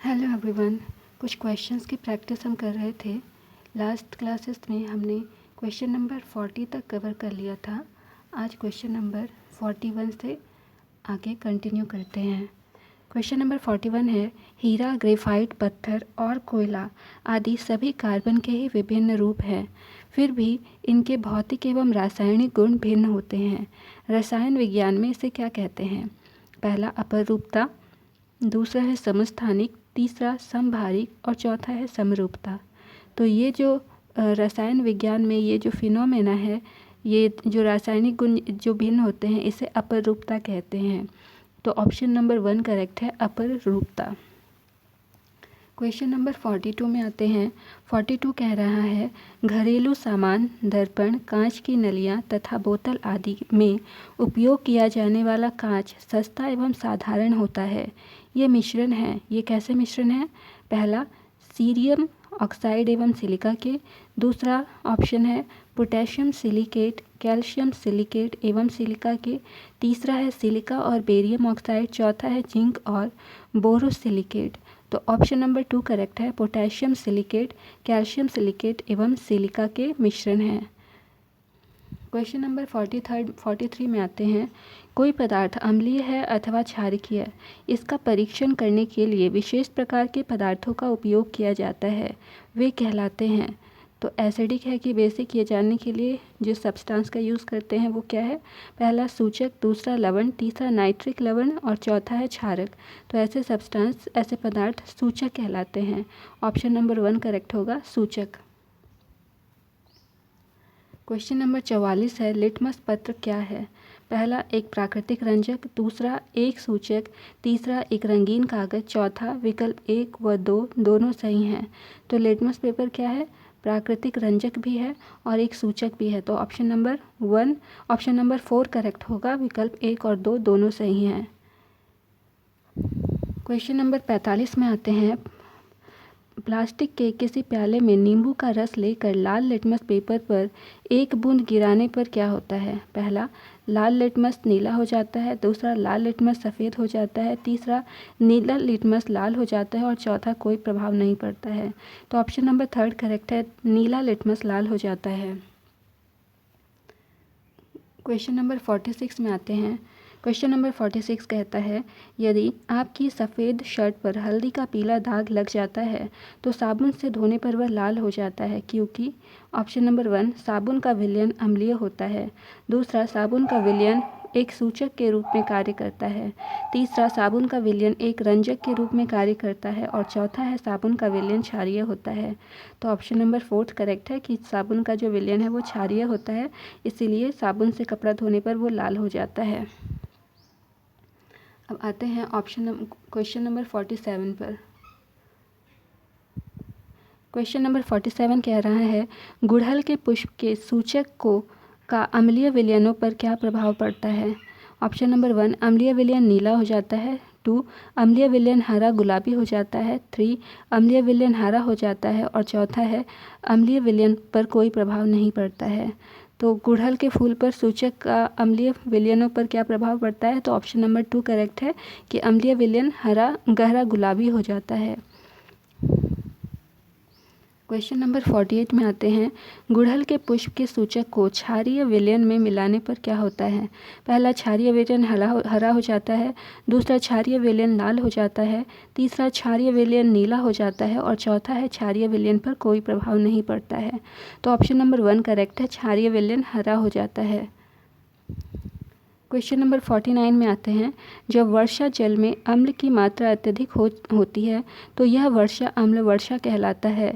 Hello everyone. कुछ questions की practice हम कर रहे थे। लास्ट क्लासेस में हमने क्वेश्चन नंबर 40 तक कवर कर लिया था। आज क्वेश्चन नंबर 41 से आगे कंटिन्यू करते हैं। क्वेश्चन नंबर 41 है, हीरा, ग्रेफाइट, पत्थर और कोयला आदि सभी कार्बन के ही विभिन्न रूप हैं, फिर भी इनके भौतिक एवं रासायनिक गुण भिन्न होते हैं। रसायन विज्ञान में इसे क्या कहते हैं? पहला अपरूपता, दूसरा है समस्थानिक, तीसरा समभारिक और चौथा है समरूपता। तो ये जो रसायन विज्ञान में ये जो फिनोमेना है, ये जो रासायनिक गुण जो भिन्न होते हैं, इसे अपरूपता कहते हैं। तो ऑप्शन नंबर 1 करेक्ट है, अपरूपता। क्वेश्चन नंबर 42 में आते हैं। 42 कह रहा है, घरेलू सामान, दर्पण, कांच की नलियां तथा बोतल आदि में उपयोग किया जाने वाला कांच सस्ता एवं साधारण होता है। ये मिश्रण है। ये कैसे मिश्रण है? पहला सीरियम ऑक्साइड एवं सिलिका के, दूसरा ऑप्शन है पोटेशियम सिलिकेट, कैल्शियम सिलिकेट एवं सिलिका के, तीसरा है सिलिका और बेरियम ऑक्साइड, चौथा है जिंक और बोरोसिलिकेट। तो ऑप्शन नंबर 2 करेक्ट है, पोटेशियम सिलिकेट, कैल्शियम सिलिकेट एवं सिलिका के मिश्रण है। क्वेश्चन नंबर 43 में आते हैं। कोई पदार्थ अम्लीय है अथवा क्षारकीय, इसका परीक्षण करने के लिए विशेष प्रकार के पदार्थों का उपयोग किया जाता है, वे कहलाते हैं। तो एसिडिक है कि बेसिक, ये जानने के लिए जिस सब्सटेंस का यूज़ करते हैं वो क्या है? पहला सूचक, दूसरा लवण, तीसरा नाइट्रिक लवण और चौथा है क्षारक। तो ऐसे सब्सटेंस, ऐसे पदार्थ सूचक कहलाते हैं। ऑप्शन नंबर 1 करेक्ट होगा, सूचक। क्वेश्चन नंबर 44 है, लिटमस पत्र क्या है? पहला एक प्राकृतिक रंजक, दूसरा एक सूचक, तीसरा एक रंगीन कागज, चौथा विकल्प 1 व 2 दोनों सही हैं। तो लिटमस पेपर क्या है? प्राकृतिक रंजक भी है और एक सूचक भी है। तो ऑप्शन नंबर 4 करेक्ट होगा, विकल्प 1 और 2 दोनों सही हैं। क्वेश्चन नंबर 45 में आते हैं। प्लास्टिक के किसी प्याले में नींबू का रस लेकर लाल लिटमस पेपर पर एक बूंद गिराने पर क्या होता है? पहला लाल लिटमस नीला हो जाता है, दूसरा लाल लिटमस सफ़ेद हो जाता है, तीसरा नीला लिटमस लाल हो जाता है और चौथा कोई प्रभाव नहीं पड़ता है। तो ऑप्शन नंबर 3 करेक्ट है, नीला लिटमस लाल हो जाता है। क्वेश्चन नंबर 46 में आते हैं। क्वेश्चन नंबर 46 कहता है, यदि आपकी सफ़ेद शर्ट पर हल्दी का पीला दाग लग जाता है तो साबुन से धोने पर वह लाल हो जाता है, क्योंकि ऑप्शन नंबर 1 साबुन का विलयन अम्लीय होता है, दूसरा साबुन का विलयन एक सूचक के रूप में कार्य करता है, तीसरा साबुन का विलयन एक रंजक के रूप में कार्य करता है और चौथा है साबुन का विलयन क्षारीय होता है। तो ऑप्शन नंबर 4 करेक्ट है कि साबुन का जो विलयन है वो क्षारीय होता है, इसीलिए साबुन से कपड़ा धोने पर वो लाल हो जाता है। अब आते हैं क्वेश्चन नंबर 47 पर। क्वेश्चन नंबर 47 कह रहा है, गुड़हल के पुष्प के सूचक का अम्लीय विलयनों पर क्या प्रभाव पड़ता है? ऑप्शन नंबर 1 अम्लीय विलयन नीला हो जाता है, 2 अम्लीय विलयन हरा गुलाबी हो जाता है, 3 अम्लीय विलयन हरा हो जाता है और चौथा है अम्लीय विलयन पर कोई प्रभाव नहीं पड़ता है। तो गुड़हल के फूल पर सूचक का अम्लीय विलयनों पर क्या प्रभाव पड़ता है? तो ऑप्शन नंबर 2 करेक्ट है कि अम्लीय विलयन हरा गहरा गुलाबी हो जाता है। क्वेश्चन नंबर 48 में आते हैं। गुड़हल के पुष्प के सूचक को क्षारीय विलयन में मिलाने पर क्या होता है? पहला क्षारीय विलयन हरा हो जाता है, दूसरा क्षारीय विलयन लाल हो जाता है, तीसरा क्षारीय विलयन नीला हो जाता है और चौथा है क्षारीय विलयन पर कोई प्रभाव नहीं पड़ता है। तो ऑप्शन नंबर 1 करेक्ट है, क्षारीय विलयन हरा हो जाता है। क्वेश्चन नंबर 49 में आते हैं। जब वर्षा जल में अम्ल की मात्रा अत्यधिक होती है तो यह वर्षा अम्ल वर्षा कहलाता है।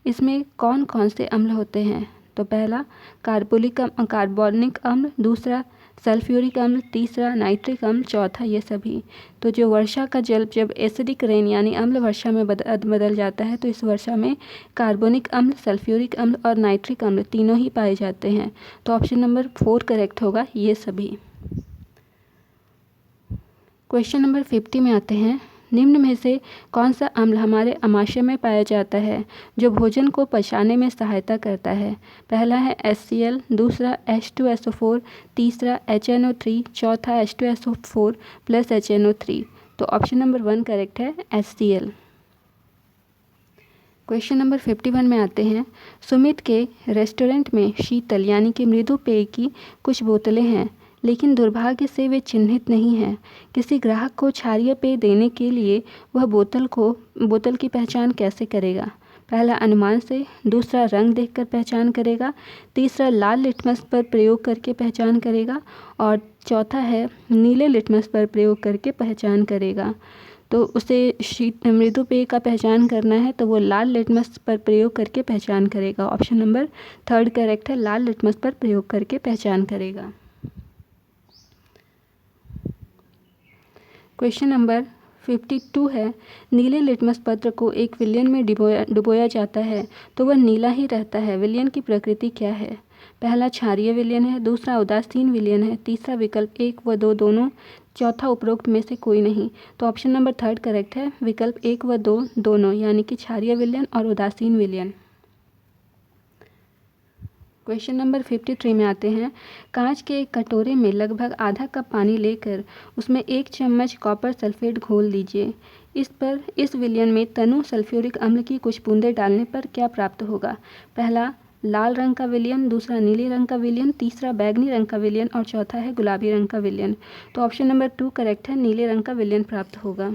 इसमें कौन कौन से अम्ल होते हैं? तो पहला कार्बोनिक अम्ल, दूसरा सल्फ्यूरिक अम्ल, तीसरा नाइट्रिक अम्ल, चौथा ये सभी। तो जो वर्षा का जल जब एसिडिक रेन यानी अम्ल वर्षा में बदल जाता है तो इस वर्षा में कार्बोनिक अम्ल, सल्फ्यूरिक अम्ल और नाइट्रिक अम्ल तीनों ही पाए जाते हैं। तो ऑप्शन नंबर 4 करेक्ट होगा, ये सभी। क्वेश्चन नंबर 50 में आते हैं। निम्न में से कौन सा अम्ल हमारे आमाशय में पाया जाता है जो भोजन को पचाने में सहायता करता है? पहला है HCl, दूसरा H2SO4, तीसरा HNO3, चौथा H2SO4 + HNO3। तो ऑप्शन नंबर 1 करेक्ट है, HCl। क्वेश्चन नंबर 51 में आते हैं। सुमित के रेस्टोरेंट में शीतल यानी कि मृदु पेय की कुछ बोतलें हैं, लेकिन दुर्भाग्य से वे चिन्हित नहीं हैं। किसी ग्राहक को क्षारीय पेय देने के लिए वह बोतल की पहचान कैसे करेगा? पहला, अनुमान से। दूसरा, रंग देखकर पहचान करेगा। तीसरा, लाल लिटमस पर प्रयोग करके पहचान करेगा। और चौथा है, नीले लिटमस पर प्रयोग करके पहचान करेगा। तो उसे मृदु पेय का पहचान करना है तो वो लाल लिटमस पर प्रयोग करके पहचान करेगा। ऑप्शन नंबर 3 करेक्ट है, लाल लिटमस पर प्रयोग करके पहचान करेगा। क्वेश्चन नंबर 52 है। नीले लिटमस पत्र को एक विलयन में डुबोया जाता है तो वह नीला ही रहता है। विलयन की प्रकृति क्या है? पहला, क्षारीय विलयन है। दूसरा, उदासीन विलयन है। तीसरा, विकल्प 1 व 2 दोनों। चौथा, उपरोक्त में से कोई नहीं। तो ऑप्शन नंबर 3 करेक्ट है, विकल्प 1 व 2 दोनों, यानी कि क्षारीय विलयन और उदासीन विलयन। क्वेश्चन नंबर 53 में आते हैं। कांच के एक कटोरे में लगभग आधा कप पानी लेकर उसमें 1 चम्मच कॉपर सल्फेट घोल दीजिए। इस विलयन में तनु सल्फ्यूरिक अम्ल की कुछ बूंदें डालने पर क्या प्राप्त होगा? पहला, लाल रंग का विलयन। दूसरा, नीले रंग का विलयन। तीसरा, बैंगनी रंग का विलयन। और चौथा है गुलाबी रंग का विलयन। तो ऑप्शन नंबर 2 करेक्ट है, नीले रंग का विलयन प्राप्त होगा।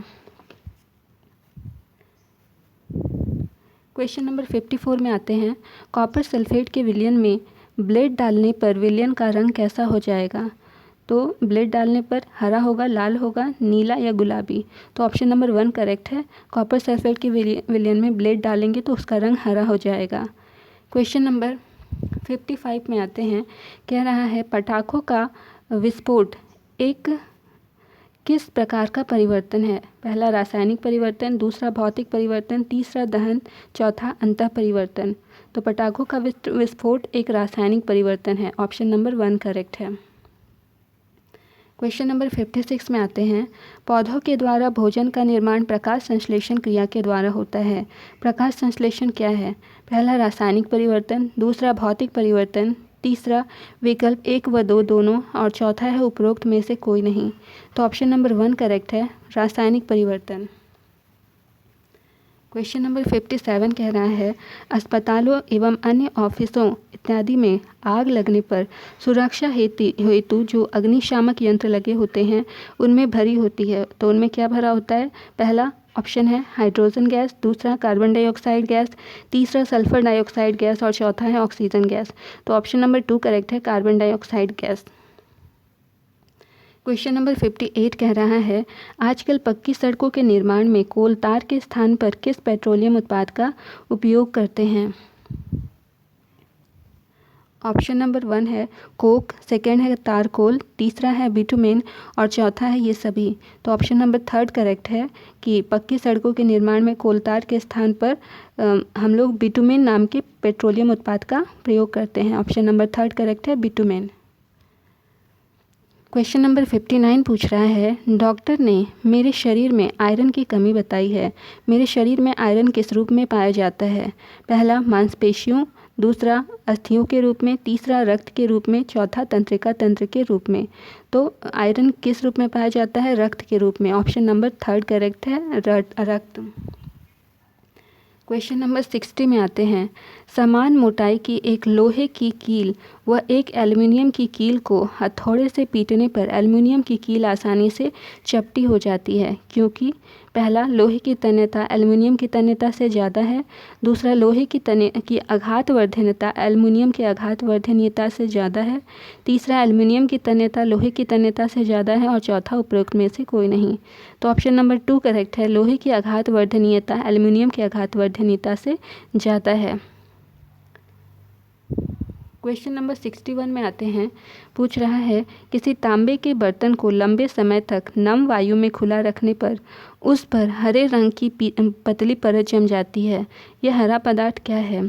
क्वेश्चन नंबर 54 में आते हैं। कॉपर सल्फेट के विलयन में ब्लेड डालने पर विलयन का रंग कैसा हो जाएगा? तो ब्लेड डालने पर हरा होगा, लाल होगा, नीला या गुलाबी। तो ऑप्शन नंबर 1 करेक्ट है, कॉपर सल्फेट के विलयन में ब्लेड डालेंगे तो उसका रंग हरा हो जाएगा। क्वेश्चन नंबर 55 में आते हैं। कह रहा है, पटाखों का विस्फोट एक किस प्रकार का परिवर्तन है? पहला, रासायनिक परिवर्तन। दूसरा, भौतिक परिवर्तन। तीसरा, दहन। चौथा, अंतः परिवर्तन। तो पटाखों का विस्फोट एक रासायनिक परिवर्तन है। ऑप्शन नंबर 1 करेक्ट है। क्वेश्चन नंबर 56 में आते हैं। पौधों के द्वारा भोजन का निर्माण प्रकाश संश्लेषण क्रिया के द्वारा होता है। प्रकाश संश्लेषण क्या है? पहला, रासायनिक परिवर्तन। दूसरा, भौतिक परिवर्तन। तीसरा, विकल्प 1 व 2 दोनों। और चौथा है उपरोक्त में से कोई नहीं। तो ऑप्शन नंबर 1 करेक्ट है, रासायनिक परिवर्तन। क्वेश्चन नंबर 57 कह रहा है, अस्पतालों एवं अन्य ऑफिसों इत्यादि में आग लगने पर सुरक्षा हेतु जो अग्निशामक यंत्र लगे होते हैं उनमें भरी होती है। तो उनमें क्या भरा होता है? पहला ऑप्शन है हाइड्रोजन गैस। दूसरा, कार्बन डाइऑक्साइड गैस। तीसरा, सल्फर डाइऑक्साइड गैस। और चौथा है ऑक्सीजन गैस। तो ऑप्शन नंबर 2 करेक्ट है, carbon dioxide gas. Question number 58 कह रहा है, आजकल पक्की सड़कों के निर्माण में कोल तार के स्थान पर किस पेट्रोलियम उत्पाद का उपयोग करते हैं? ऑप्शन नंबर 1 है कोक। सेकेंड है तारकोल। तीसरा है बिटुमेन। और चौथा है ये सभी। तो ऑप्शन नंबर 3 करेक्ट है कि पक्की सड़कों के निर्माण में कोल तार के स्थान पर हम लोग बिटुमेन नाम के पेट्रोलियम उत्पाद का प्रयोग करते हैं। ऑप्शन नंबर 3 करेक्ट है, बिटुमेन। क्वेश्चन नंबर 59 पूछ रहा है, डॉक्टर ने मेरे शरीर में आयरन की कमी बताई है। मेरे शरीर में आयरन किस रूप में पाया जाता है? पहला, मांसपेशियों। दूसरा, अस्थियों के रूप में। तीसरा, रक्त के रूप में। चौथा, तंत्रिका तंत्र के रूप में। तो आयरन किस रूप में पाया जाता है? रक्त के रूप में। ऑप्शन नंबर 3 करेक्ट है, रक्त। क्वेश्चन नंबर 60 में आते हैं, समान मोटाई की एक लोहे की कील व एक एल्युमिनियम की कील को हथौड़े से पीटने पर एल्युमिनियम की कील आसानी से चपटी हो जाती है, क्योंकि पहला, लोहे की तन्यता एल्युमिनियम की तन्यता से ज़्यादा है। दूसरा, लोहे की आघातवर्धनीयता एल्युमिनियम की आघातवर्धनीयता से ज़्यादा है। तीसरा, एल्युमिनियम की तन्यता लोहे की तन्यता से ज़्यादा है। और चौथा, उपरोक्त में से कोई नहीं। तो ऑप्शन नंबर 2 करेक्ट है, लोहे की आघातवर्धनीयता एल्युमिनियम की आघातवर्धनीयता से ज़्यादा है। क्वेश्चन नंबर 61 में आते हैं, पूछ रहा है, किसी तांबे के बर्तन को लंबे समय तक नम वायु में खुला रखने पर उस पर हरे रंग की पतली परत जम जाती है। यह हरा पदार्थ क्या है?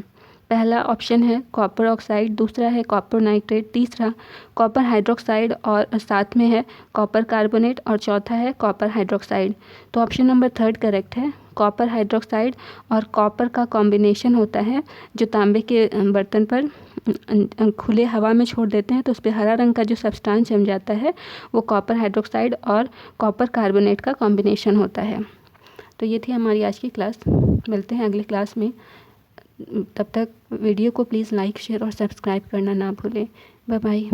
पहला ऑप्शन है कॉपर ऑक्साइड। दूसरा है कॉपर नाइट्रेट। तीसरा, कॉपर हाइड्रोक्साइड। और साथ में है कॉपर कार्बोनेट। और चौथा है कॉपर हाइड्रोक्साइड। तो ऑप्शन नंबर 3 करेक्ट है, कॉपर हाइड्रोक्साइड और कॉपर का कॉम्बिनेशन होता है जो तांबे के बर्तन पर खुले हवा में छोड़ देते हैं तो उस पर हरा रंग का जो सब्सटेंस जम जाता है वो कॉपर हाइड्रोक्साइड और कॉपर कार्बोनेट का कॉम्बिनेशन होता है। तो ये थी हमारी आज की क्लास। मिलते हैं अगली क्लास में। तब तक वीडियो को प्लीज़ लाइक शेयर और सब्सक्राइब करना ना भूलें। Bye bye.